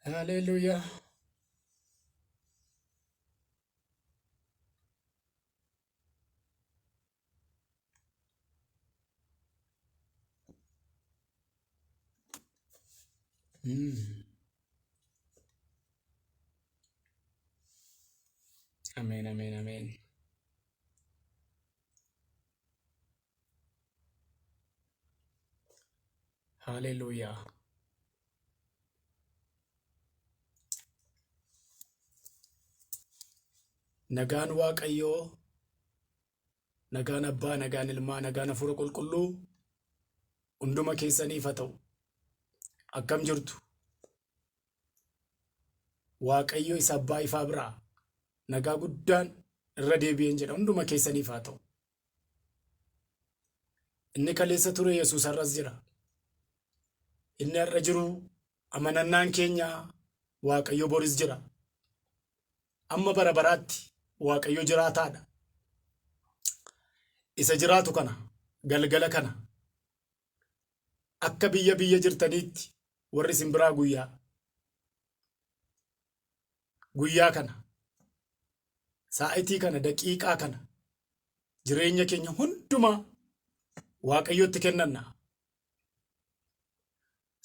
Hallelujah. Amen, amen, amen. Hallelujah. Nagaan Waaqayyoo, nagaan Abbaa, nagaan Ilmaa, nagaan Hafuura Qulqulluu hunduma keessaniif haa ta'u. Akkam jirtu? Waaqayyo isa Abbaa ifaa biraa nagaa guddaan irra deebi'een jedha hunduma keessaniif haa ta'u. Inni kaleessa ture Yesuus har'as jira. Inni har'a jiru amanannaan keenya Waaqayyo boris jira. Amma bara baraatti Waaqayyo jiraataadha. Isa jiraatu kana galgala kana akka biyya jirtaniitti warri isin biraa guyyaa kana saa'itii kana daqiiqaa kana jireenya keenya hundumaa Waaqayyotti kennanna.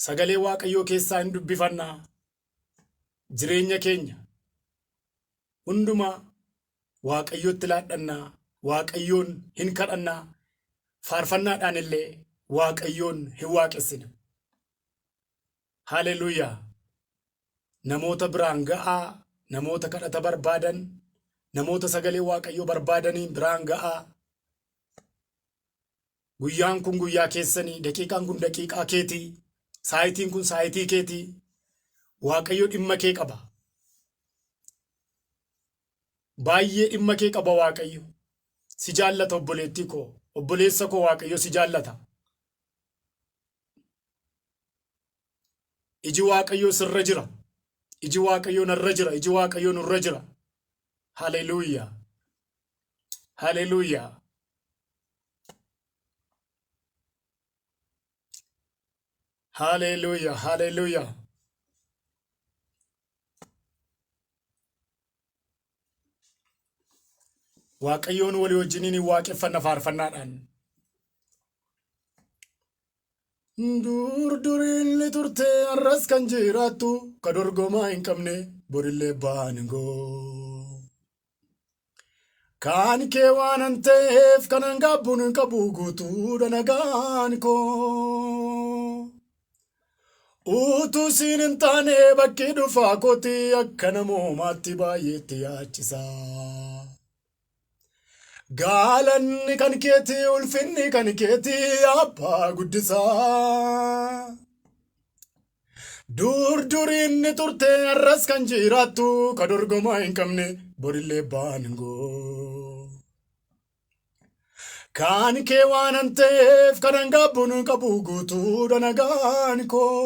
Sagalee Waaqayyoo keessaa hin dubbifannaa. Jireenya keenya hundumaa Waaqayyotti laadhannaa. Waaqayyoon hin kadhannaa. Faarfannaadhaan illee Waaqayyoon hin waaqessina. Haleluuyaa. Namoota biraan ga'aa, namoota kadhata barbaadan, namoota sagalee Waaqayyoo barbaadanii biraan ga'aa. Guyyaan kun guyyaa keessanii, daqiiqaan kun daqiiqaa keetii, saayitiin kun saayitii keetii. Waaqayyo dhimma kee qaba. Baay'ee dhimma kee qaba Waaqayyo. Si jaallata obboleettii koo, obboleessa koo Waaqayyo si jaallata. Iji Waaqayyo sirra jira. Iji Waaqayyo narra jira. Iji Waaqayyo nurra jira. Haleluuyaa. Haleluuyaa. Haleluuyaa. Haleluuyaa. Waaqayyoon walii wajjiniin waaqeffanna faarfannaadhaan. Duriin turte arras kan jiraattu ka dorgomaa hin qabne borillee baangoo. Kaan kee waan an ta'eef kanan gaabbuun qabu guutuudha nagaan koo. Utuu siin hin taane bakki dhufaa kooti akka namoomaatti baay'eetti yaachisa. Gaalanni kan keeti ulfinni kan keeti abbaa guddisaa. Duriin turte arras kan jiraattu ka dorgomaa hin qabne borillee baangoo. Kaan kee waan an ta'eef kanan gaabbuun qabu guutuudha nagaan koo.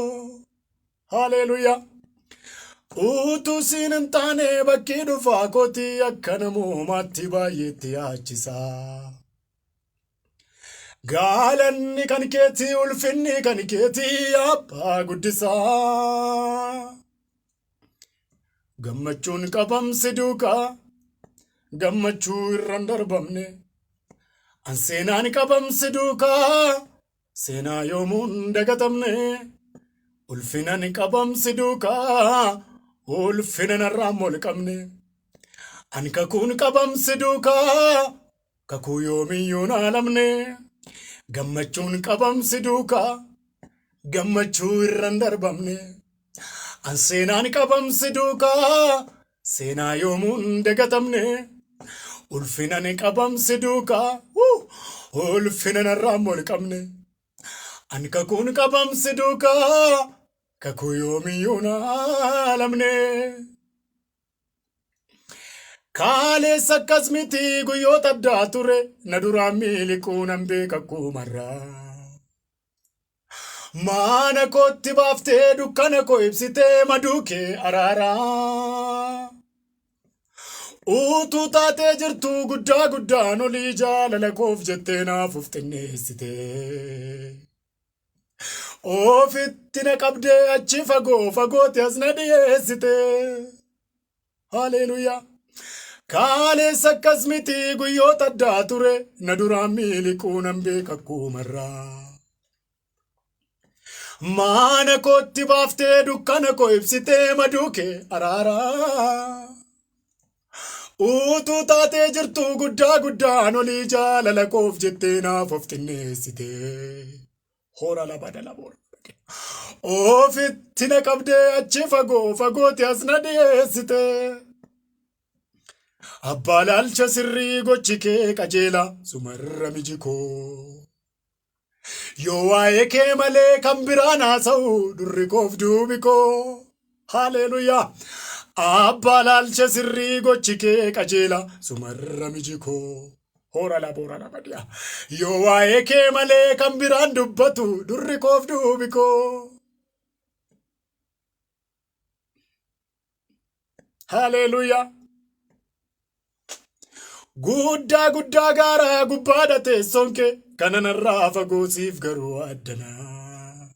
Haleluuyaa. Utuu siin hin taane bakki dhufaa kooti akka namoomaatti baay'eetti yaachisa. Gaalanni kan keeti ulfinni kan keeti abbaa guddisaa. Gammachuun qabamsi duukaa gammachuu irraan darbamne. An seenaan qabamsi duukaa seenaa yoomuun dagatamne. Ulfinaan qabamsi duukaa ulfina narraa molqabne. An kakuun qabamsi duukaa kakuu yoomiyyuu naalamne. Gammachuun qabamsi duukaa gammachuu irraan darbamne. An seenaan qabamsi duukaa seenaa yoomuun dagatamne. Ulfinaan qabamsi duukaa ulfina narraa molqabne. An kakuun qabamsi duukaa kakuu yoomiyyuu naalamne. Kaaleessa akkas miti guyyoota addaa ture na duraan miliquu nan beeka kumarraa. Mana kootti baaftee dukkana koo ibsitee maduu kee araaraa. Utuu taatee jirtu guddaa guddaan olii jaalala koof jettee naaf of xinneessitee. ofitti na qabdee achi fagoo fagootti as na dhiyeessite. Haleluuyaa. Kaleessa akkas miti guyyoota addaa ture na duraan miliquu nan beeka kuumarraa. Mana kootti baaftee dukkana koo ibsitee maduuke araaraa. Utuu taatee jirtu guddaa guddaan olii jaalala koof jettee naaf of xinneessite. Hora labada laboora. Ofitti na qabdee achi fagoo fagootti as na dhiyeessite. Abbaa laalcha sirrii gochi kee qajeela sumarra miji koo. Yoo waa'ee kee malee kan biraan haasa'u durri koof duubi koo. Haleluuyaa. Abbaa laalcha sirrii gochi kee qajeela sumarra miji koo. Hora labadiyaa. Yoo waa'ee kee malee kan biraan dubbatu durri koof duubi koo. Haleluuyaa. Guddaa guddaa gaaraa gubbaadha teessoon kee kananarraa fagoosiif garuu addanaa.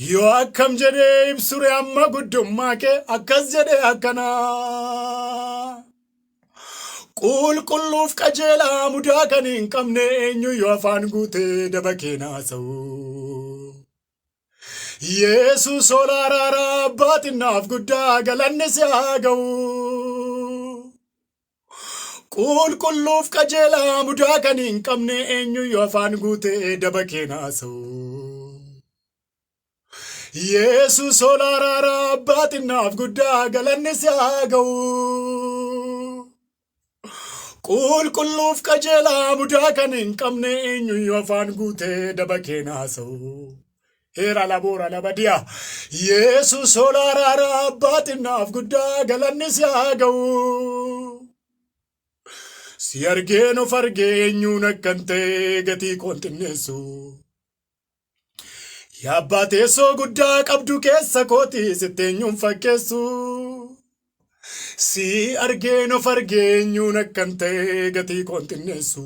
Yoo akkam jedhee ibsure amma guddummaa kee akkas jedhee akkanaa. Qulqulluuf qajeelaa mudaa kan hin qabne eenyuyyuu afaan guutee daba kee naasa'u. Yesuus ol araaraa abbaa xinnaaf guddaa galanni si haa ga'u. Qulqulluuf qajeelaa mudaa kan hin qabne eenyuyyuu afaan guutee daba kee naasa'u. Yesuus ol araaraa abbaa xinnaaf guddaa galanni si haa ga'u. Qulqulluuf qajeelaa mudaa kan hin qabne eenyuyyuu afaan guutee daba kee naasa'u. Heera laboora labadiyaa. Yesuus ol araaraa abbaa xinnaaf guddaa galanni si haa ga'u. Si argeen of argeenyuun akkan ta'e gatii koon xinneessu. Yaa abbaa teessoo guddaa qabdu keessa kooti sitteenyuun fakkeessu. Si argeen of argeenyuun akkan ta'e gatii koon xinneessu.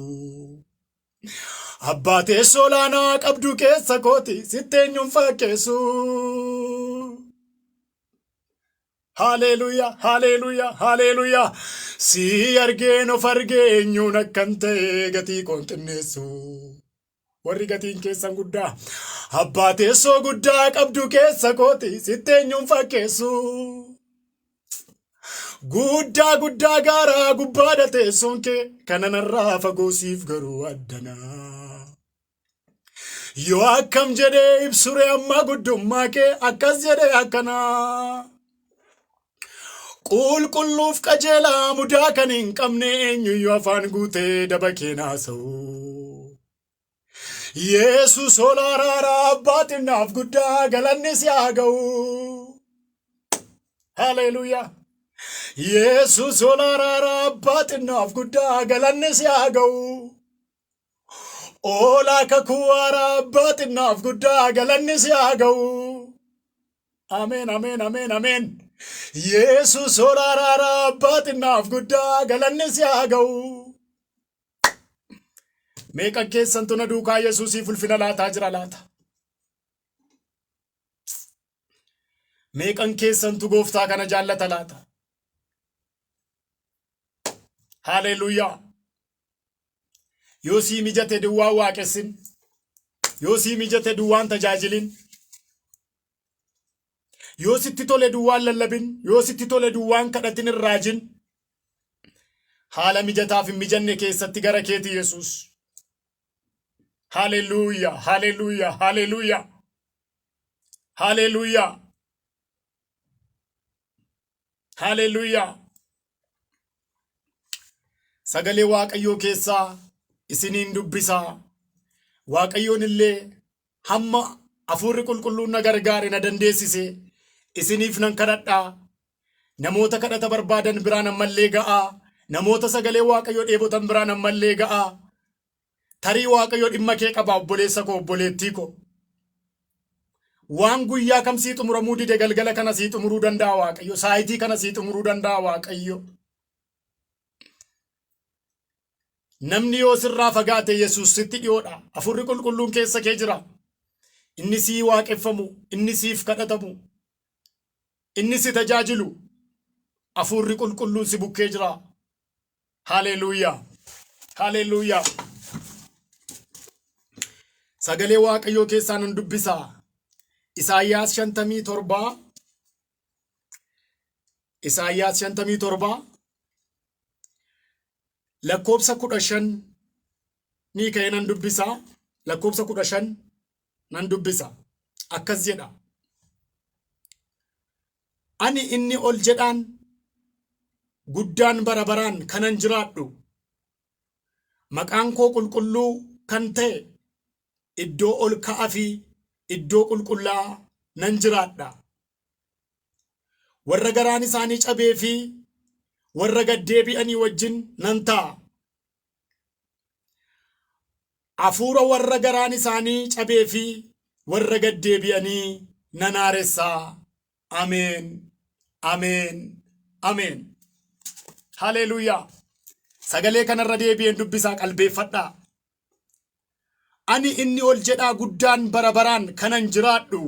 Abbaa teessoo laanaa qabdu keessa kooti sitteenyuun fakkeessu. Haleluuyaa, haleluuyaa, haleluuyaa. Si argeen of argeenyuun akkan ta'e gatii koon xinneessu. Warri gatiin keessan guddaa. Abbaa teessoo guddaa qabdu keessa kooti sitteenyuun fakkeessu. Guddaa guddaa gaaraa gubbaadha teessoon kee kananarraa fagoosiif garuu addanaa. Yoo akkam jedhee ibsure amma guddummaa kee akkas jedhee akkanaa. Qulqulluuf qajeelaa mudaa kan hin qabne eenyuyyuu afaan guutee daba kee naasa'u. Yesuus ol araaraa abbaa xinnaaf guddaa galanni si haa ga'u. Haleluuyaa. Yesuus ol araaraa abbaa xinnaaf guddaa galanni si haa ga'u. Oolaa kakuu haaraa abbaa xinnaaf guddaa galanni si haa ga'u. Ameen, ameen, ameen, ameen. Yesuus ol araaraa abbaa xinnaaf guddaa galanni si haa ga'u. Meeqan keessantu na duukaa Yesuusiif ulfina laataa jira laata? Meeqan keessantu gooftaa kana jaallata laata? Haleluuyaa. Yoo sii mijate duwwaan waaqessin. Yoo sii mijate duwwaan tajaajilin. Yoo sitti tole duwwaan lallabin. Yoo sitti tole duwwaan kadhatin hin raajin. Haala mijataaf hin mijanne keessatti gara keeti Yesuus. Haleluuyaa, haleluuyaa, haleluuyaa. Haleluuyaa. Haleluuyaa. Sagalee Waaqayyoo keessaa isiniin dubbisaa. Waaqayyoon illee hamma hafuurri qulqulluun na gargaare na dandeessise isiniif nan kadhadhaa. Namoota kadhata barbaadan biraan ammallee ga'aa. Namoota sagalee Waaqayyoo dheebotan biraan ammallee ga'aa. Tarii Waaqayyoo dhimma kee qaba obboleessa koo obboleettii koo. Waan guyyaa kam sii xumuramuu dide galgala kana sii xumuruu danda'a Waaqayyo. Saayitii kana sii xumuruu danda'a Waaqayyo. Namni yoo sirraa fagaate Yesuus sitti dhiyoodha. Hafuurri qulqulluun keessa kee jira. inni sii waaqeffamu, inni siif kadhatamu, inni si tajaajilu hafuurri qulqulluun si bukkee jira. Haleluuyaa, haleluuyaa. Sagalee Waaqayyoo keessaa nan dubbisa. Isaayyaas 57, Isaayyaas 57 lakkoobsa 15 ni ka'e nan dubbisa. Lakkoobsa 15 nan dubbisa. Akkas jedha. Ani inni ol jedhaan guddaan bara baraan kanan jiraadhu, maqaan koo qulqulluu kan ta'e iddoo ol ka'aa fi iddoo qulqullaa nan jiraadha. Warra garaan isaanii cabee fi warra gaddeebi'anii wajjin nan ta'a. Hafuura warra garaan isaanii cabee fi warra gaddeebi'anii nan haaressaa. Ameen, ameen, ameen. Haleluuyaa. Sagalee kanarra deebi'een dubbisaa qalbeeffadhaa. Ani inni ol jedhaa guddaan bara baraan kanan jiraadhu,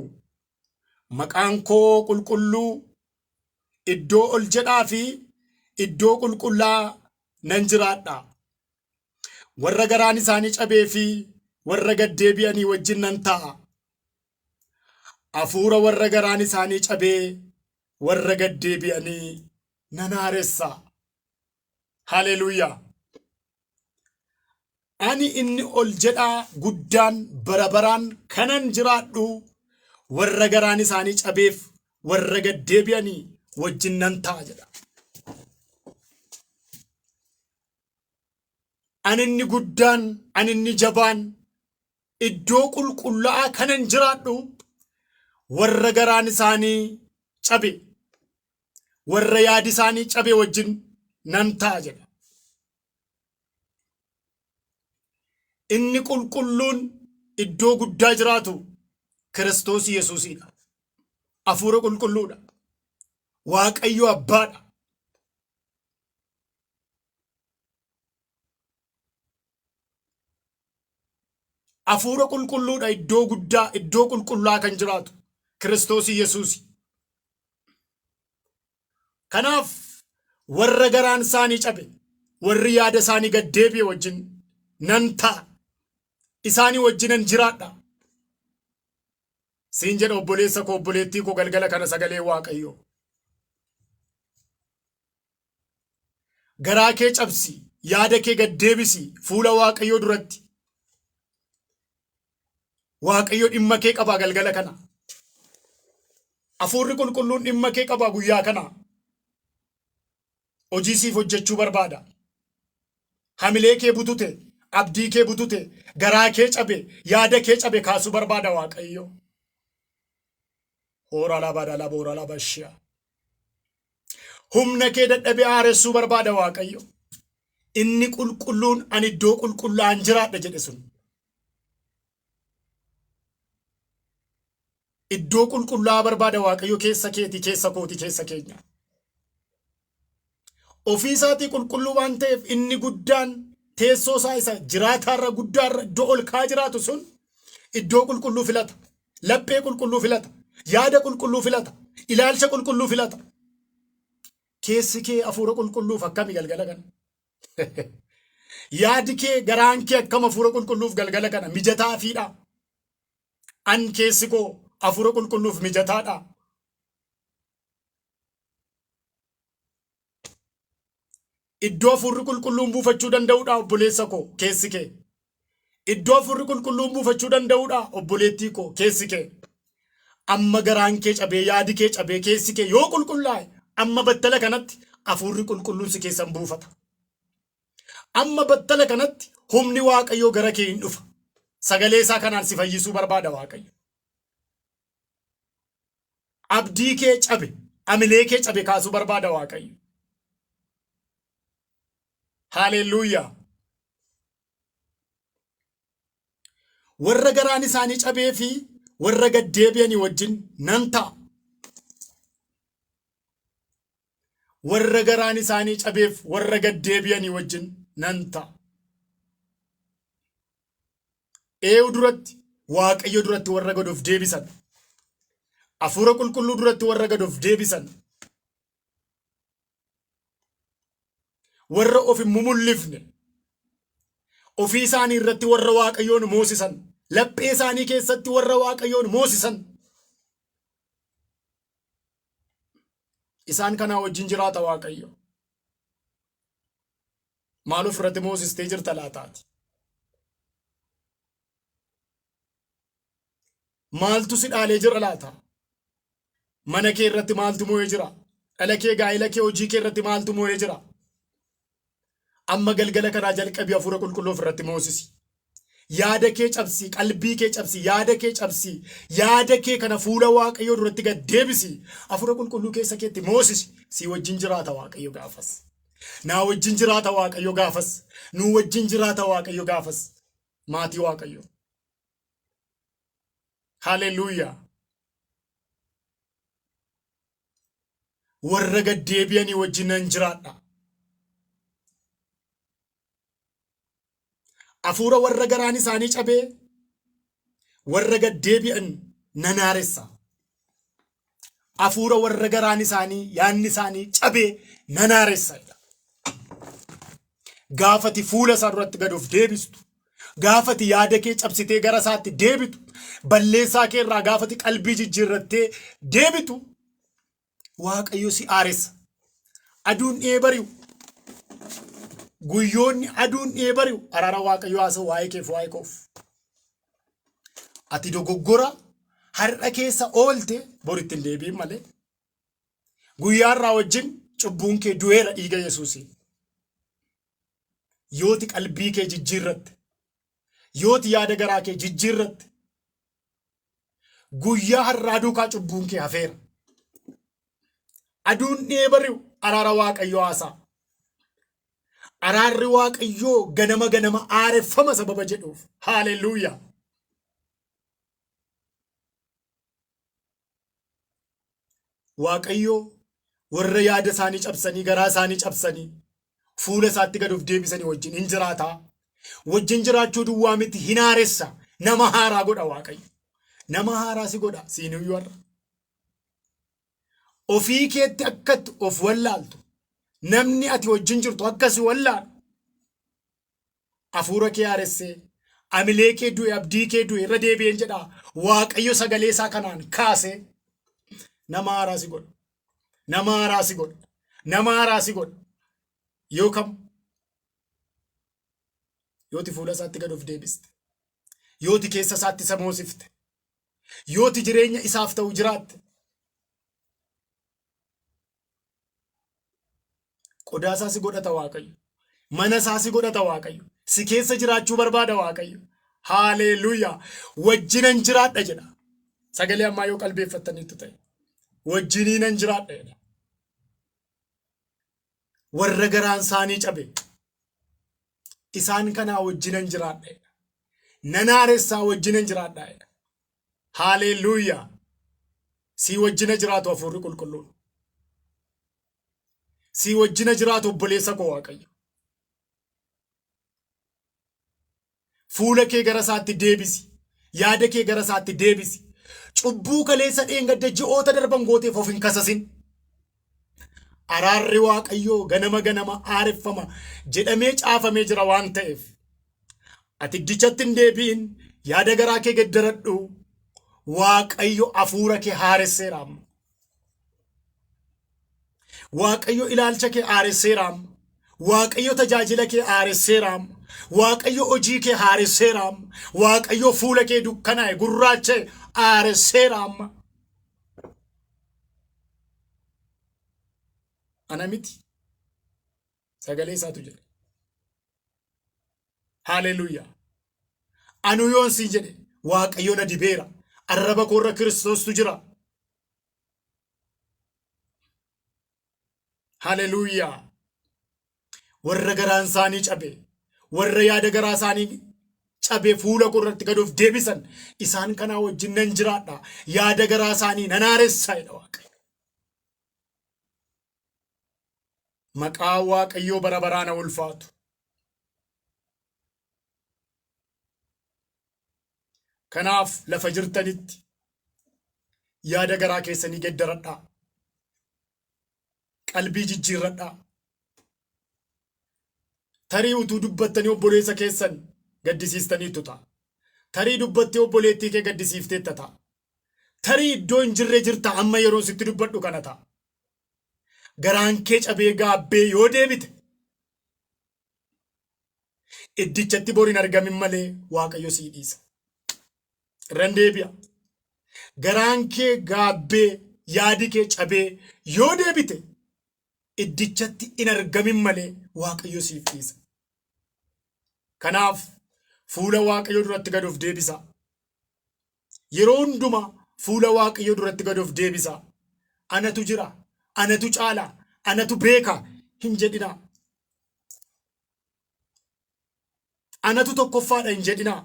maqaan koo qulqulluu iddoo ol jedhaa fi iddoo qulqullaa nan jiraadha. Warra garaan isaanii cabee fi warra gaddeebi'anii wajjin nan ta'a. Hafuura warra garaan isaanii cabee warra gaddeebi'anii nan haaressa. Haleluuyaa. Ani inni ol jedhaa guddaan bara baraan kanan jiraadhu, warra garaan isaanii cabeef warra gaddeebi'anii wajjin nan ta'a jedha. Ani inni guddaan, ani inni jabaan iddoo qulqullaa'aa kanan jiraadhu, warra garaan isaanii cabe, warra yaadi isaanii cabe wajjin nan ta'a jedha. Inni qulqulluun iddoo guddaa jiraatu Kiristoos Yesuusidha. Hafuura qulqulluudha. Waaqayyo Abbaadha. Hafuura qulqulluudha iddoo guddaa, iddoo qulqullaa kan jiraatu Kiristoos Yesuusi. Kanaaf warra garaan isaanii cabe, warri yaada isaanii gaddeebi'e wajjin nan ta'a. Isaanii wajjinan jiraadha. Siin jedha obboleessa koo, obboleettii koo, galgala kana sagalee Waaqayyoo. Garaa kee cabsi, yaada kee gaddeebisi fuula Waaqayyoo duratti. Waaqayyo dhimma kee qaba galgala kana. Hafuurri qulqulluun dhimma kee qaba guyyaa kana. Hojii siif hojjechuu barbaada. Hamilee kee butute, abdii kee butute, garaa kee cabe, yaada kee cabe kaasuu barbaada Waaqayyo. Hoora labaadha laba, hoora laba shi'a. Humna kee dadhabee haaressuu barbaada Waaqayyo. Inni qulqulluun ani iddoo qulqullaa'aan jiraadha jedhe sun. Iddoo qulqullaa'aa barbaada Waaqayyo keessa keetii, keessa kooti, keessa keenya. Ofii isaatii qulqulluu waan ta'eef inni guddaan teessoo isaa isa jiraataarra guddaarra iddoo ol ka'aa jiraatu sun iddoo qulqulluu filata. Laphee qulqulluu filata. Yaada qulqulluu filata. Ilaalcha qulqulluu filata. Keessi kee hafuura qulqulluuf akkami galgala kana? Yaadi kee, garaan kee akkam hafuura qulqulluuf galgala kana mijataa fiidha. An keessi koo hafuura qulqulluuf mijataadha. Iddoo hafuurri qulqulluun buufachuu danda'uudha obboleessa koo, keessi kee. Iddoo hafuurri qulqulluun buufachuu danda'uudha obboleettii koo, keessi kee. Amma garaan kee cabee, yaadi kee cabee, keessi kee yoo qulqullaa'e amma battala kanatti hafuurri qulqulluun si keessan buufata. Amma battala kanatti humni Waaqayyoo gara kee hin dhufa. Sagalee isaa kanaan si fayyisuu barbaada Waaqayyo. Abdii kee cabe, hamilee kee cabe kaasuu barbaada Waaqayyo. Haleluuyaa. Warra garaan isaanii cabee fi warra gaddeebi'anii wajjin nan ta'a. Warra garaan isaanii cabeef warra gaddeebi'anii wajjin nan ta'a. Eewu duratti waaqayyo duratti warra gad of deebisan, hafuura qulqulluu duratti warra gad of deebisan, warra of hin mumullifne, ofii isaanii irratti warra waaqayyoon moosisan, laphee isaanii keessatti warra waaqayyoon moosisan, isaan kanaa wajjin jiraata waaqayyo. Maal ofirratti moosistee jirta laataati? Maaltu si dhaalee jira laata? Mana kee irratti maaltu moo'ee jira? Dhala kee, gaa'ela kee, hojii kee irratti maaltu moo'ee jira? Amma galgala kanaa jalqabii hafuura qulqulluu ofirratti moosisi. Yaada kee cabsi, qalbii kee cabsi, yaada kee cabsi, yaada kee kana fuula waaqayyoo duratti gad deebisi. Hafuura qulqulluu keessa keetti moosisi. Si wajjin jiraata waaqayyo gaafas. Naa wajjin jiraata waaqayyo gaafas. Nu wajjin jiraata waaqayyo gaafas. Maatii waaqayyo. Haleluuyaa. Warra gad deebi'anii wajjin nan jiraadha. Hafuura warra garaan isaanii cabee warra gad deebi'an nan haaressa. Hafuura warra garaan isaanii yaanni isaanii cabee nan haaressa. Gaafati fuula isaa duratti gad of deebistu, gaafati yaada kee cabsitee gara isaatti deebitu, balleessaa kee irraa gaafati qalbii jijjiirrattee deebitu, waaqayyo si haaressa. Aduun dhiyee bari'u, guyyoonni aduun dhiyee bari'u, araara waaqayyo haasa'u waa'ee keef waa'ee koof. Ati dogoggora har'a keessa oolte boritti hin deebiin malee. Guyyaa irraa wajjin cubbuun kee du'eera dhiiga Yesuusiin. Yooti qalbii kee jijjiirratte, yooti yaada garaa kee jijjiirratte, guyyaa har'aa duukaa cubbuun kee hafeera. Aduun dhiyee bari'u araara waaqayyo haasa'a. Araarri waaqayyoo ganama ganama aareffama sababa jedhuuf. Haleluuyaa. Waaqayyoo warra yaada isaanii cabsanii, garaa isaanii cabsanii, fuula isaatti gad of deebisanii wajjin hin jiraataa. Wajjin jiraachuu duwwaa miti, hin haaressa. Nama haaraa godha waaqayyo. Nama haaraa si godha siiniyyuu har'a. Ofii keetti akkatti of wallaaltu, namni ati wajjin jirtu akkasi wallaalu. Hafuura kee haaressee, amilee kee du'e, abdii kee du'e irra deebi'een jedhaa. Waaqayyo sagalee isaa kanaan kaasee nama haaraa si godha. Nama haaraa si godha. Nama haaraa si godha. Yoo kam? Yooti fuula isaatti gad of deebiste, yooti keessa isaatti isa moosifte, yooti jireenya isaaf ta'u jiraatte, qodaa isaa si godhata waaqayyo. Mana isaa si godhata waaqayyo. Si keessa jiraachuu barbaada waaqayyo. Haleluuyaa. Wajjinan jiraadha jedha. Sagalee ammaa yoo qalbeeffattanitti ta'e. Wajjiniinan jiraadha jedha. Warra garaan isaanii cabe, isaan kanaa wajjinan jiraadha jedha. Nan haaressaa wajjinan jiraadha jedha. Haleluuyaa. Si wajjina jiraatu hafuurri qulqulluun. Si wajjina jiraatu obboleessa koo waaqayyo. Fuula kee gara isaatti deebisi. Yaada kee gara isaatti deebisi. Cubbuu kaleessa dheengadda ji'oota darban gooteef of hin kasasin. Araarri waaqayyoo ganama ganama aareffama jedhamee caafamee jira waan ta'eef. Ati dichatti hin deebi'in, yaada garaa kee geddaradhu. Waaqayyo hafuura kee haaresseeraam. Waaqayyo ilaalcha kee haaresseeraam. Waaqayyo tajaajila kee haaresseeraam. Waaqayyo hojii kee haaresseeraam. Waaqayyo fuula kee dukkanaa'e gurraacha haaresseeraam. Ana miti. Sagalee isaatu jedhe. Haleluuyaa. Anu yoon si jedhe waaqayyo na dibeera. Arraba koorra Kiristoostu jira. Haleluuyaa. Warra garaan isaanii cabe, warra yaada garaa isaanii cabe fuula koorratti gad of deebisan, isaan kanaa wajjin nan jiraadha. Yaada garaa isaanii nan haaressaa jedha waaqayyo. Maqaa waaqayyoo bara baraan haa ulfaatu. Kanaaf lafa jirtanitti yaada garaa keessanii geddaradhaa. Qalbii jijjiirradhaa. Tarii utuu dubbattanii obboleessa keessan gaddisiistaniitu ta'a. Tarii dubbattee obboleettii kee gaddisiifteetta ta'a. Tarii iddoo hin jirre jirta amma yeroo sitti dubbadhu kana ta'a. Garaan kee cabee gaabbee yoo deebite iddichatti boriin argamin malee Waaqayyo sii dhiisa. Irran deebi'a. Garaan kee gaabbee yaadi kee cabee yoo deebite iddichatti in argamin malee Waaqayyo siif dhiisa. Kanaaf fuula Waaqayyo duratti gad of deebisa. Yeroo hundumaa fuula Waaqayyo duratti gad of deebisa. Anatu jira, anatu caala, anatu beeka hin jedhina. Anatu tokkoffaadha hin jedhina.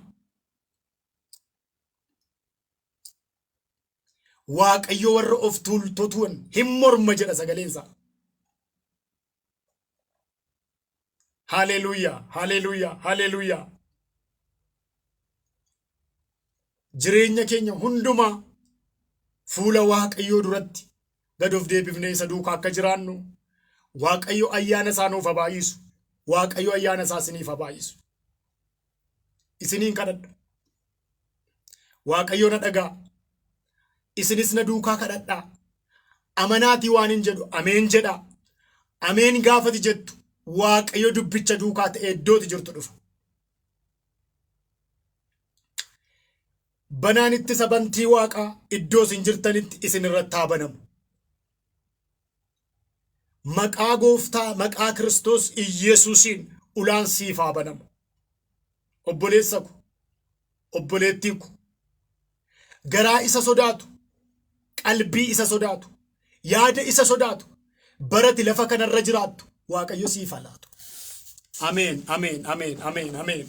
Waaqayyo warra of tuultotuun hin morma jedha sagaleensa. Haleluuyaa, haleluuyaa, haleluuyaa. Jireenya keenya hundumaa fuula Waaqayyoo duratti gad of deebifnee isa duukaa akka jiraannu Waaqayyo ayyaana isaa nuuf haa baay'isu. Waaqayyo ayyaana isaa isiniif haa baay'isu. Isiniin kadhadha. Waaqayyo na dhagaa. Isinis na duukaa kadhadhaa. Amanaatii waan hin jedhu ameen jedhaa. Ameen gaafati jettu Waaqayyo dubbicha duukaa ta'ee iddooti jirtu dhufa. Banaan ittisa bantii Waaqaa iddoo isin jirtanitti isin irratti haa banamu. Maqaa Gooftaa, maqaa Kiristoos Iyesuusiin ulaan siif haa banamu. Obboleessa ko, obboleettii ko, garaa isa sodaatu, qalbii isa sodaatu, yaada isa sodaatu, barati lafa kanarra jiraattu Waaqayyo siif haa laatu. Ameen, ameen, ameen, ameen, ameen.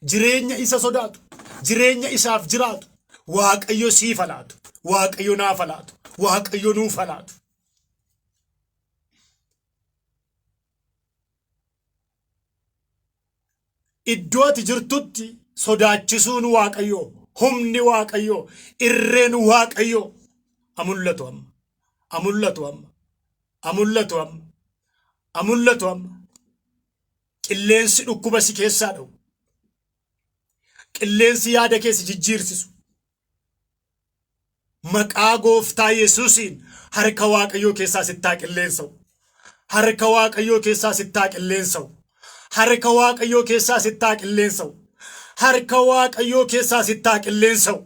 Jireenya isa sodaatu, jireenya isaaf jiraatu Waaqayyo siif haa laatu. Waaqayyo naaf haa laatu. Waaqayyo nuuf haa laatu. Iddoo ati jirtutti sodaachisuun Waaqayyo, humni Waaqayyo, irreen Waaqayyo amullatu amma, amullatu amma, amullatu amma, amullatu amma. Qilleensi dhukkuba si keessaa dha'u, qilleensi yaada kee si jijjiirsisu maqaa Gooftaa Yesuusiin harka Waaqayyoo keessaa sittaa qilleensa'u, harka Waaqayyoo keessaa sittaa qilleensa'u, harka Waaqayyoo keessaa sittaa qilleensa'u, harka Waaqayyoo keessaa sittaa qilleensa'u.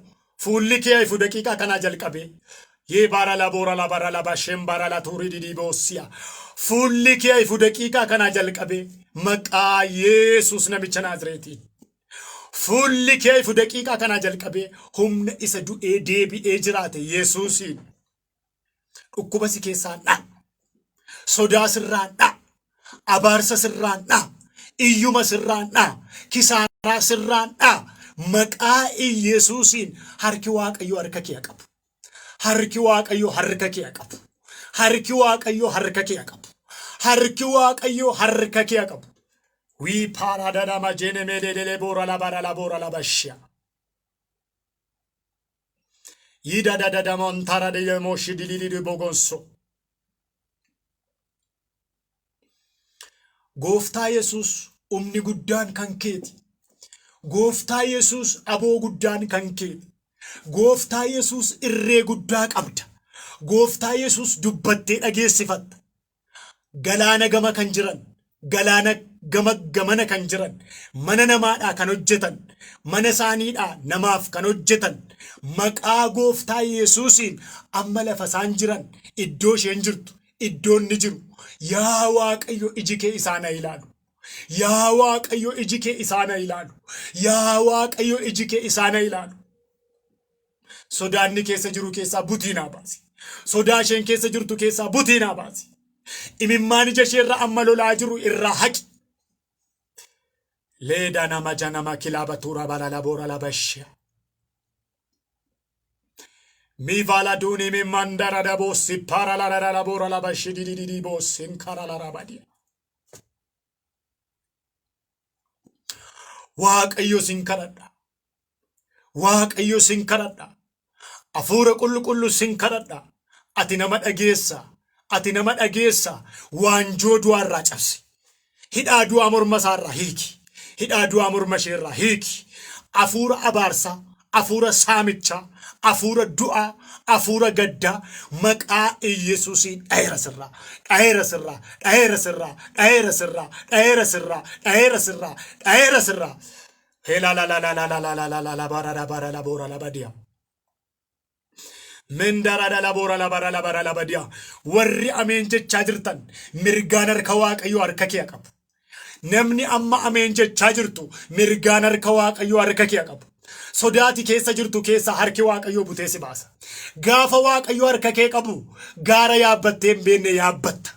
Fuulli kee ifu daqiiqaa kanaa jalqabee yee baara la boora la bara la bashem bara la turii didii boosiya. Fuulli kee ifu daqiiqaa kanaa jalqabee maqaa Yesuus namicha Naazreetiin. Fuulli kee ifu daqiiqaa kanaa jalqabee humna isa du'ee deebi'ee jiraate Yesuusiin dhukkuba si keessaa dha, sodaa sirraa dha, abaarsa sirraa dha, iyyuma sirraa dha, kisaaraa sirraa dha. Maqaa Yesuusiin harki Waaqayyo harka kee qabu, harki Waaqayyo harka kee qabu, harki Waaqayyo harka kee qabu, harki Waaqayyo harka kee qabu. We paradada majene medele bora la bashia. Yida da montara de moshi di bogonso. Gooftaa Yesuus umni guddaan kan keeti. Gooftaa Yesuus aboo guddaan kan keeti. Gooftaa Yesuus irree guddaa qabda. Gooftaa Yesuus dubbattee dhageessifatta. Galaana gama kan jiran, galaana gamana kan jiran, mana namaadhaa kan hojjetan, mana isaaniidhaa namaaf kan hojjetan, maqaa Gooftaa Yesuusiin amma lafa isaan jiran, iddoo isheen jirtu, iddoon ni jiru. Yaa Waaqayyo iji kee isaan haa ilaalu. Yaa Waaqayyo iji kee isaan haa ilaalu. Yaa Waaqayyo iji kee isaan haa ilaalu. Sodaanni keessa jiru keessaa butii naa baasi. Sodaa isheen keessa jirtu keessaa butii naa baasi. Imimmaan ija ishee irraa amma lolaa jiru irraa haqi. Leeda nama janama kilaaba tuura balala boora la bashya. Mi vala duni mi mandara da bossi para la bora la bashi di bossi inkara la rabadia. Waaqayyo sin kadhadha. Waaqayyo sin kadhadha. Hafuura qulqulluu sin kadhadha. Ati nama dhageessa. Ati nama dhageessa. Waanjoo du'aarraa cabsi. Hidhaa du'aa morma isaarraa hiiki. Hidhaa du'aa morma isheerraa hiiki. Hafuura abaarsaa, hafuura saamichaa, hafuura du'aa, hafuura gaddaa maqaa Yesuusiin dhayeera sirraa, dhayeera sirraa, dhayeera sirraa, dhayeera sirraa, dhayeera sirraa, dhayeera sirraa, dhayeera sirraa. Hela la la la la la la la la la la bara la bara la bora la badia. Mendara da la bora la bara la bara la badia. Warri ameen jechaa jirtan mirgaan harka Waaqayyoo harka kee qabu. Namni amma ameen jechaa jirtu mirgaan harka Waaqayyoo harka kee qabu. Sodaati keessa jirtu keessa harki Waaqayyoo butee si baasa. Gaafa Waaqayyoo harka kee qabu gaara yaabbattee hin beekne yaabbatta.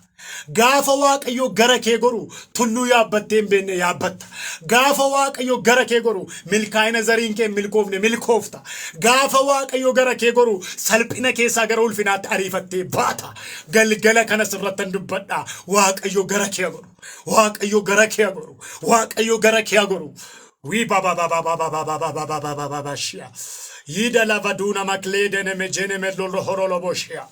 Gaafa Waaqayyoo gara kee goru tulluu yaabbattee hin beekne yaabbatta. Gaafa Waaqayyoo gara kee goru milkaa'ina zariin kee milkoofne milkoofta. Gaafa Waaqayyoo gara kee goru salphina keessaa gara ulfinaatti ariifattee baata. Galgala kana sirrattan dubbadha. Waaqayyoo gara kee goru. Waaqayyoo gara kee goru. Waaqayyoo gara kee goru. We baba baba baba baba baba baba baba baba shia. Yida la vaduna maklede ne mejene medlo horolo boshia.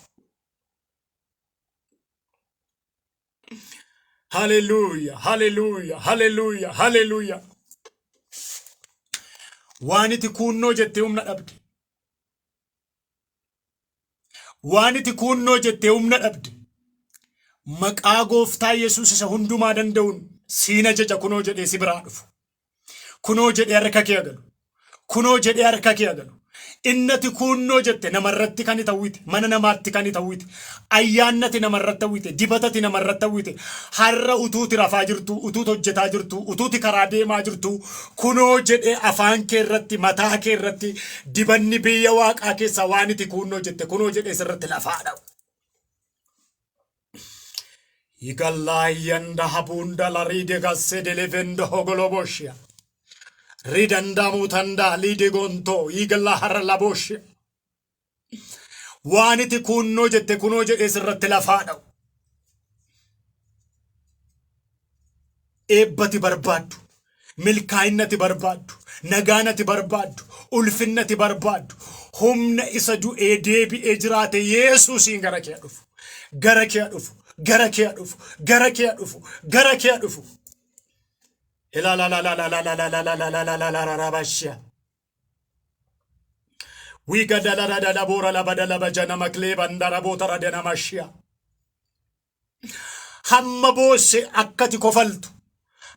Hallelujah, hallelujah, hallelujah, hallelujah. Waniti kunno jette humna dhabde. Waniti kunno jette humna dhabde. Maqaa gooftaa Yesuus isa hundumaa danda'uun siina jaja kunoo jedhee si biraa dhufu. Kunoo jedhee harka kee agalu. Kunoo jedhee harka kee agalu. Innati kunoo jette namarratti kan ta'uuti. Mana namaatti kan ta'uuti. Ayyaannati namarratti ta'uuti. Dibatati namarratti ta'uuti. Har'a utuuti rafaa jirtu, utuuti hojjetaa jirtu, utuuti karaa deemaa jirtu. Kunoo jedhee afaan kee irratti, mataa kee irratti dibanni biyya Waaqaa keessaa waaniti kunoo jette. Kunoo jedhee sirratti lafaa dha'u. Igallaayyanda habuunda laride gasse delevendo hogoloboshia. Ridanda mutanda lide gonto igalla harra laboshia. Waniti kunno jette kunoo jedhee sirratti lafaa dha'u. Eebbati barbaaddu. Milkaa'innati barbaaddu. Nagaanati barbaaddu. Ulfinnati barbaaddu. Humna isa du'ee deebi'ee jiraate Yesuusiin gara kee dhufu. Gara kee dhufu. Gara kee dhufu. Gara kee dhufu. Gara kee dhufu. La la la la la la la la la la la la la la la la bashia. We got da da da da da bora la bada la bajana makleba ndara bota radena mashia. Hamma boose akkati kofaltu.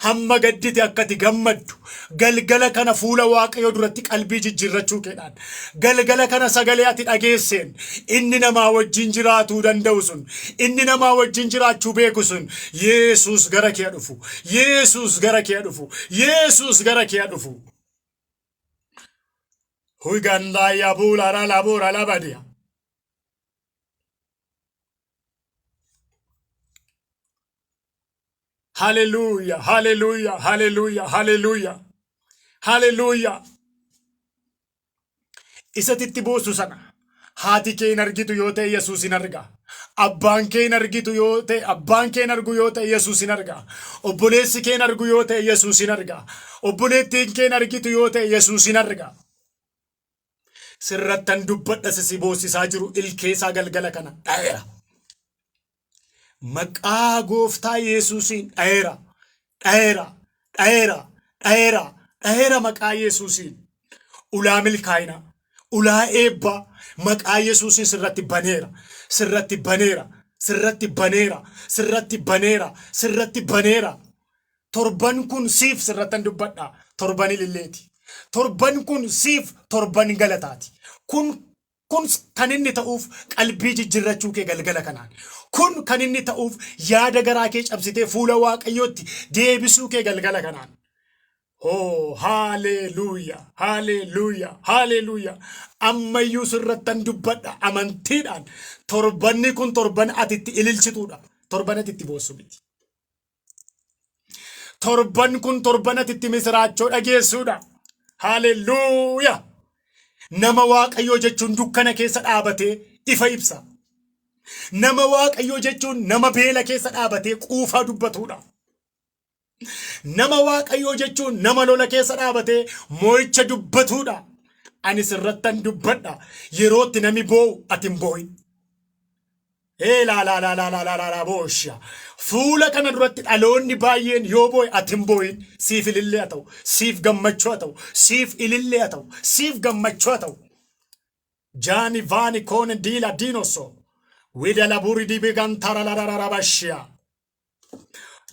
Hamma gaddite akkati gammaddu. Galgala kana fuula Waaqayyoo duratti qalbii jijjiirrachuu keedhaan. Galgala kana sagalee ati dhageesseen inni namaa wajjin jiraatuu danda'u sun, inni namaa wajjin jiraachuu beeku sun Yesuus gara kee dhufu. Yesuus gara kee dhufu. Yesuus gara kee dhufu. Huygandaa yaabula ra labora labadia. Hallelujah, hallelujah, hallelujah, hallelujah, hallelujah. Isatitti boosu sana haati kee hin argitu yoo ta'e Yesuus hin arga. Abbaan kee hin argitu yoo ta'e abbaan kee hin argu yoo ta'e Yesuus hin arga. Obboleessi kee hin argu yoo ta'e Yesuus hin arga. Obboleettiin kee hin argitu yoo ta'e Yesuus hin arga. Sirrattan dubbadha si boosisaa jiru ilkeesaa galgala kana dhayeera. Maqaa gooftaa Yesuusiin dhayeera. Dhayeera. Dhayeera. Dhayeera. Dhayeera maqaa Yesuusiin. Ulaa milkaa'ina. Ulaa eebba. Maqaa Yesuusiin sirratti baneera. Sirratti baneera. Sirratti baneera. Sirratti baneera. Sirratti baneera. Torban kun siif sirrattan dubbadha. Torban ililleeti. Torban kun siif torban galataati. Kun kan inni ta'uuf qalbii jijjiirrachuu kee galgala kanaan. Kun kan inni ta'uuf yaada garaa kee cabsitee fuula Waaqayyootti deebisuu kee galgala kanaan. Oh, hallelujah, hallelujah, hallelujah. Ammayyuu sirrattan dubbadha amantiidhaan. Torbanni kun torban ati itti ililchituudha. Torban ati itti boossu miti. Torban kun torban ati itti misiraachoo dhageessuudha. Hallelujah. Nama Waaqayyoo jechuun dukkana keessa dhaabatee ifa ibsa. Nama Waaqayyoo jechuun nama beela keessa dhaabatee quufaa dubbatuudha. Nama Waaqayyoo jechuun nama lola keessa dhaabatee moo'icha dubbatuudha. ani sirrattan dubbadha yerootti nami boo'u ati hin boo'in. La boosha fuula kana duratti dhaloonni baay'een yoo boo'e ati hin boo'in. Siif ilillee haa ta'u, siif gammachuu haa ta'u, siif ilillee haa ta'u, siif gammachuu haa ta'u. Jaani vaani koone diila diinoso wida laburi dibigan tararararabashia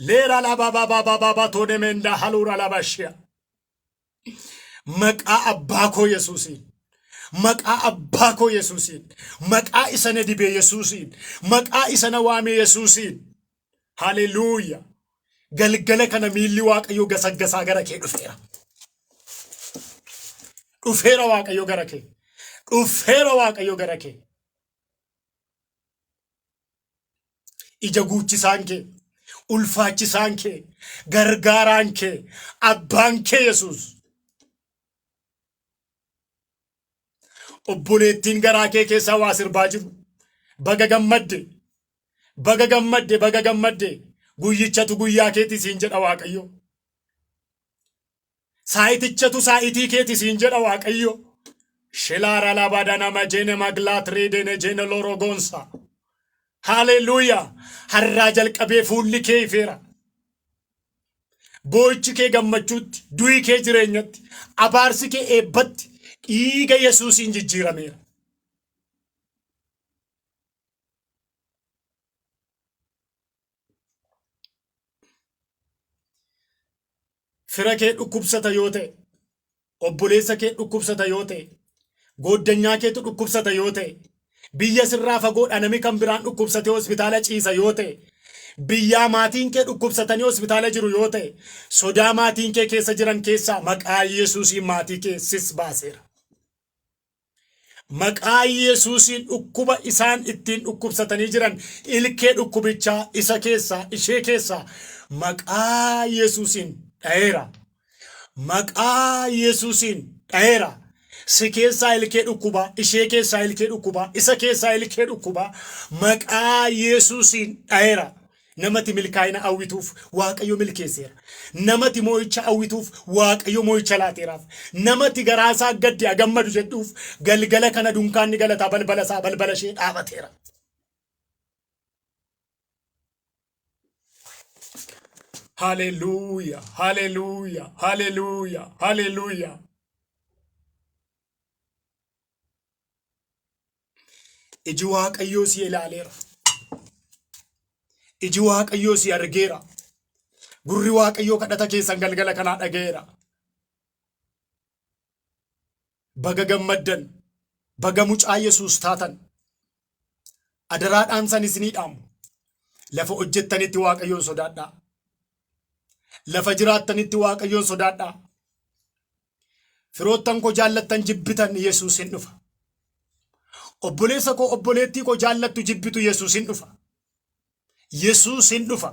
leera labababababa toodemenda halura labashia. Maqaa abbaa koo Yesuusiin, maqaa abbaa koo Yesuusiin, maqaa isa na dibee Yesuusiin, maqaa isa na waamee Yesuusiin. Haleluuya. Galgala kana miilli Waaqayyoo gasaggasaa gara kee dhufeera. Dhufeera Waaqayyoo gara kee. Dhufeera Waaqayyoo gara kee. Ija guuchisaan kee, ulfaachisaan kee, gargaaraan kee, abbaan kee Yesuus. Obboleettiin garaa kee keessaa waa sirbaa jiru. Baga gammadde, baga gammadde, baga gammadde. Guyyichatu guyyaa keetii siin jedha Waaqayyo. Saayitichatu saayitii keetii siin jedha Waaqayyo. Shilaara labadana majene maglaat reedene jene lorogonsa. Haleluuyaa. Harraa jalqabee fuulli kee ifeera. Boo'ichi kee gammachuutti, du'i kee jireenyatti, abaarsi kee eebbatti dhiiga Yesuusiin jijjiirameera. Fira kee dhukkubsata yoo ta'e, obboleessa kee dhukkubsata yoo ta'e, gooddanyaa keetu dhukkubsata yoo ta'e, biyya sirraa fagoodha nami kan biraan dhukkubsatee hospitaala ciisa yoo ta'e, biyyaa maatiin kee dhukkubsatanii hospitaala jiru yoo ta'e, sodaa maatiin kee keessa jiran keessaa maqaa Yesuusiin maatii kee sis baaseera. Maqaa Yesuusiin dhukkuba isaan ittiin dhukkubsatanii jiran ilkee dhukkubichaa isa keessaa ishee keessaa maqaa Yesuusiin dhayeera. Maqaa Yesuusiin dhayeera. Si keessaa ilkee dhukkubaa, ishee keessaa ilkee dhukkubaa, isa keessaa ilkee dhukkubaa maqaa Yesuusiin dhayeera. Namati milkaa'ina hawwituuf Waaqayyo milkeesseera. Namati moo'icha hawwituuf Waaqayyo moo'icha laateeraaf. Namati garaasaa gaddi agammadu jedhuuf galgala kana dunkaanni galataa balbala ishee dhaabateera. Haleluuya, haleluuya, haleluuya, haleluuya. Iji Waaqayyoo si ilaaleera. Iji Waaqayyoo si argeera. Gurri Waaqayyoo kadhata keessan galgala kanaa dhaga'eera. Baga gammaddan, baga mucaa Yesuus taatan. Adaraadhaan san isinii dhaamu. Lafa hojjettanitti Waaqayyoon sodaadhaa. Lafa jiraattanitti Waaqayyoon sodaadhaa. Firoottan koo jaallattan jibbitan Yesuus hin dhufa. Obboleessa koo obboleettii koo jaallattu jibbitu Yesuus hin dhufa. Yesuus hin dhufa.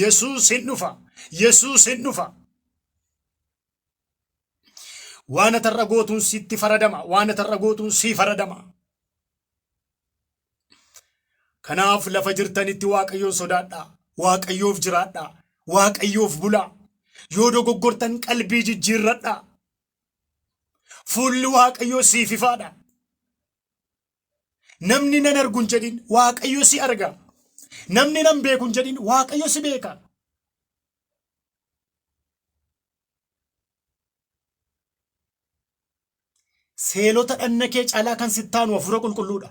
Yesuus hin dhufa. Yesuus hin dhufa. Waan atarra gootuun sitti faradama. Waan atarra gootuun sii faradama. Kanaaf lafa jirtanitti Waaqayyoon sodaadhaa. Waaqayyoof jiraadhaa. Waaqayyoof bulaa. Yoo dogoggortan qalbii jijjiirradhaa. Fuulli Waaqayyoo siif ifaadha. Namni nan arguun jedhin Waaqayyo si arga. Namni nan beekun jedhin Waaqayyo si beeka. Seelota dhanna kee caalaa kan sittaanu hafuura qulqulluudha.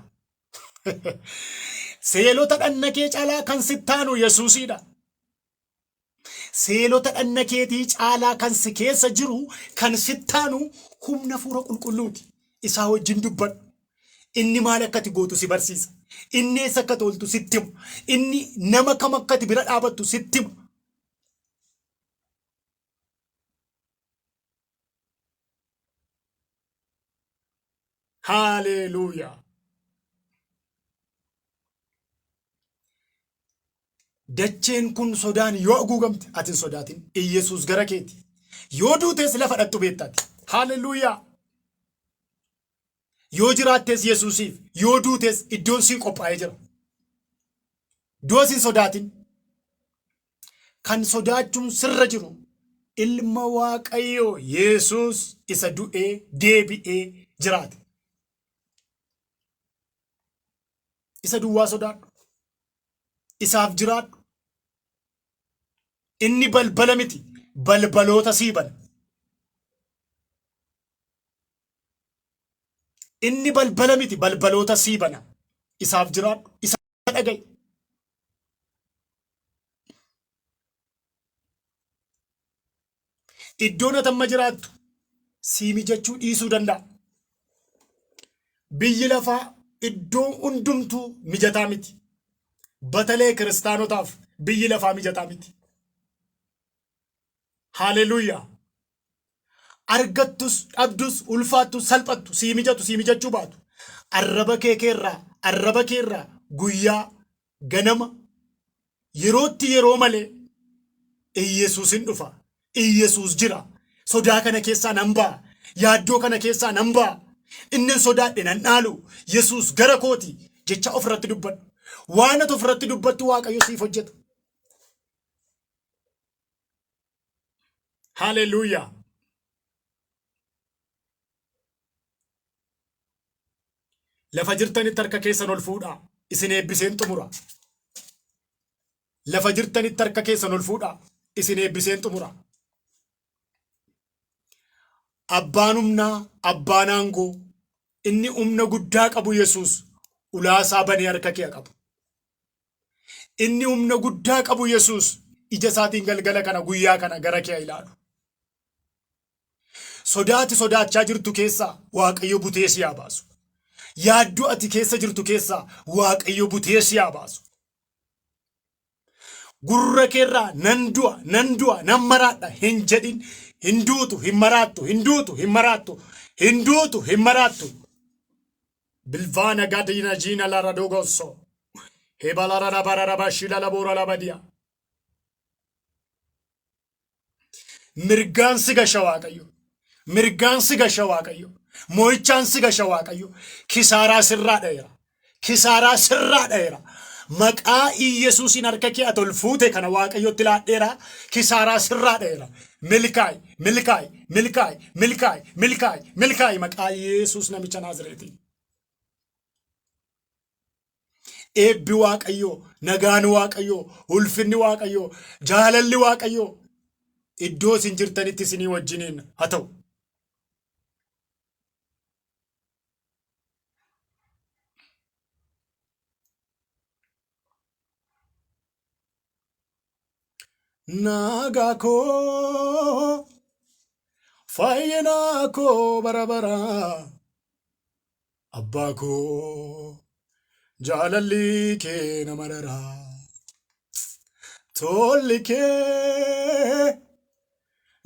Seelota dhanna kee caalaa kan sittaanu Yesuusiidha. Seelota dhanna keetii caalaa kan si keessa jiru kan sittaanu humna hafuura qulqulluuti. Isaa wajjin dubbadhu. Inni maal akkati gootu si barsiisa. Inni eessa akka toltu sitti hima. Inni nama kam akkati bira dhaabattu sitti hima. Haleluuyaa. Dacheen kun sodaan yoo haguugamte ati hin sodaatin. Iyesuus gara keeti. Yoo duutees lafa dhattu beektaati. Haleluuyaa. Yoo jiraattes Yesuusiif, yoo duutes iddoon sii qophaa'ee jira. Du'a sin sodaatin. Kan sodaachuun sirra jiru ilma Waaqayyoo Yesuus isa du'ee deebi'ee jiraate. Isa duwwaa sodaadhu. Isaaf jiraadhu. Inni balbala miti, balbaloota sii bana. Inni balbala miti, balbaloota sii bana. Isaaf jiraadhu. Isa dhaga'i. Iddoon ati amma jiraattu sii mijachuu dhiisuu danda'a. Biyyi lafaa iddoo hundumtuu mijataa miti. Batalee kiristaanotaaf biyyi lafaa mijataa miti. Haaleluyyaa. Argattus, dhabdus, ulfaattus, salphattu, sii mijatu, sii mijachuu baatu. Arraba keerraa guyyaa ganama yerootti yeroo malee Iyyesuus hin dhufa. Iyyesuus jira. Sodaa kana keessaa nan ba'a. Yaaddoo kana keessaa nan ba'a. Inni sodaadhe nan dhaalu. Yesuus gara kooti jecha ofirratti dubbadhu. Waan ati ofirratti dubbattu Waaqayyo siif hojjeta. Haaleluyyaa. Lafa jirtanitti harka keessan ol fuudhaa. Isin eebbiseen xumura. Lafa jirtanitti harka keessan ol fuudhaa. Isin eebbiseen xumura. Abbaan humnaa, abbaan aangoo, inni humna guddaa qabu Yesuus ulaasaa banee harka kee qabu. Inni humna guddaa qabu Yesuus ija isaatiin galgala kana guyyaa kana gara kee ilaalu. Sodaati sodaachaa jirtu keessaa Waaqayyo butee si haa baasu. Yaaddoo ati keessa jirtu keessaa Waaqayyo butee si haa baasu. Gurra keerraa nan du'a, nan maraadha hin jedhin. Hinduutu, hin maraattu. Bilvaana gadina jina la radogosso. Hebalara la barara bashila la bora la badia. Mirgaan si gasha Waaqayyo. Mirgaan si gasha Waaqayyo. Mo'ichaan si gasha Waaqayyo. Kisaaraa sirraa dha'eera. Maqaa Iyyesuusin harka kee ati ol fuute kana Waaqayyotti laadheera. Kisaaraa sirraa dha'eera. Milkaay maqaa Yesuus namicha Naazreeti. Eebbi Waaqayyo, nagaan Waaqayyo, ulfinni Waaqayyo, jaalalli Waaqayyo iddoo isin jirtanitti isinii wajjiniin haa ta'u. Nagaa koo, fayyina koo bara bara. Abbaa koo, jaalalli kee nama dara. Tolli kee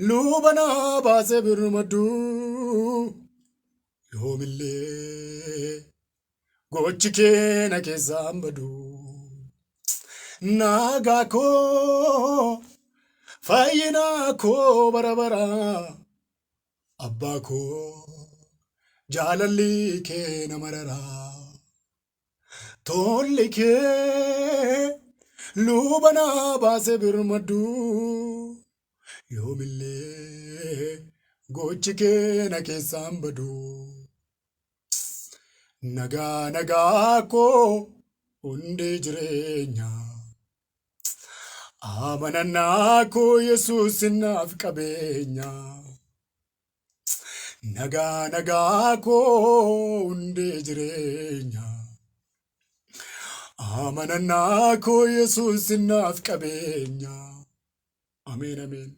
lubana baasee birmaddu. Yoomillee gochi kee na keessaan badu. Nagaa koo, fayyina koo bara bara. Abbaa koo, jaalalli kee nama dara. Tolli kee lubana baasee birmaddu. Yoomillee gochi kee na keessaan badu. Nagaa koo hundee jireenyaa. Amanannaa koo Yesuus naaf qabeenya. Nagaa koo hundee jireenya. Amanannaa koo Yesuus naaf qabeenya. Ameen.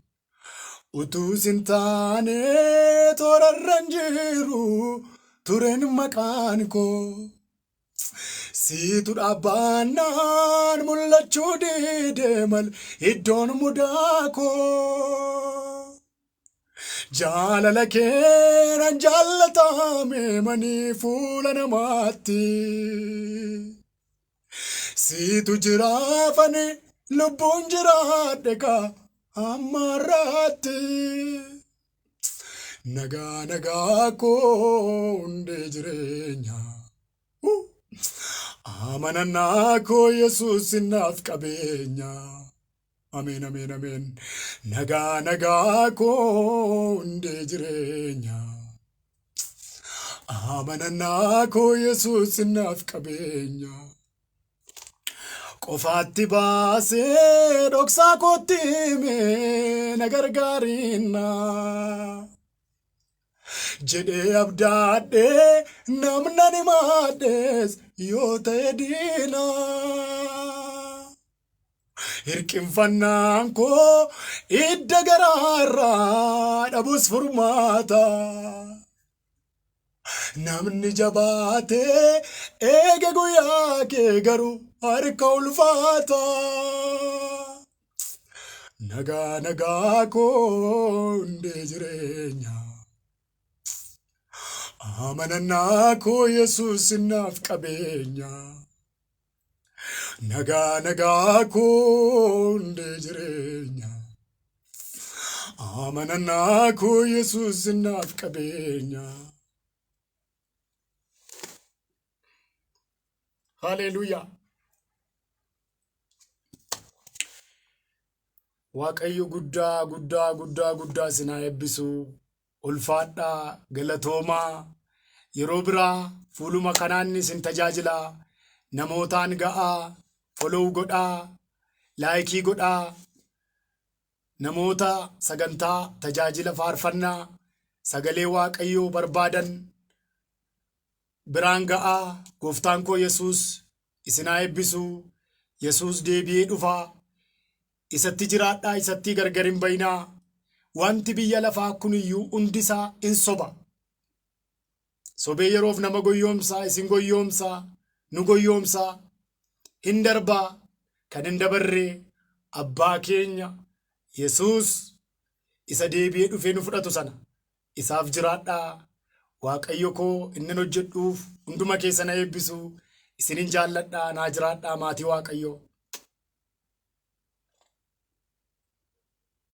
Utuu sin taane toorarran jiru turen maqaan koo. Siitu dhaabbannaan mul'achuu dide mal iddoon mudaa koo. Jaalala keenan jaallatame manii fuula namaatti. Siitu jiraafane lubbuun jiraadhe ka ammarraatti. Nagaa koo hundee jireenyaa. Amanannaa koo Yesuus naaf qabeenya. Ameen. Nagaa koo hundee jireenya. Amanannaa koo Yesuus naaf qabeenya. Qofaatti baasee dhoksaa kootti himee na gargaariina. Jedhee abdaadhee namna ni maadhees yoo ta'e diina. Hirqinfannaan koo idda garaarraa dhabus furmaata. Namni jabaatee eege guyyaa kee garuu harka ulfaata. Nagaa nagaa koo hundee jireenya. Amanannaa koo Yesuus naaf qabeenya. Nagaa nagaa koo hundee jireenya. Amanannaa koo Yesuus naaf qabeenya. Haleluuyaa. Waaqayyo guddaa guddaa guddaa guddaa sinaa eebbisu. Ulfaadhaa galatoomaa. Yeroo biraa fuuluma kanaan isin tajaajilaa. Namootaan ga'aa. Follow godhaa. Laayikii godhaa. Namoota sagantaa tajaajila faarfannaa sagalee Waaqayyoo barbaadan biraan ga'aa. Gooftaan koo Yesuus isinaa eebbisu. Yesuus deebi'ee dhufaa. Isatti jiraadhaa, isatti gargar hin bayinaa. Wanti biyya lafaa kun iyyuu hundisaa in soba. Sobee yeroof nama goyyoomsaa, isin goyyoomsaa, nu goyyoomsaa. Hin darbaa kan hin dabarree abbaa keenya Yesuus isa deebi'ee dhufee nu fudhatu sana isaaf jiraadhaa. Waaqayyo koo inni hojjedhuuf hunduma keessa na eebbisu. Isinin jaalladhaa, naa jiraadhaa maatii Waaqayyoo.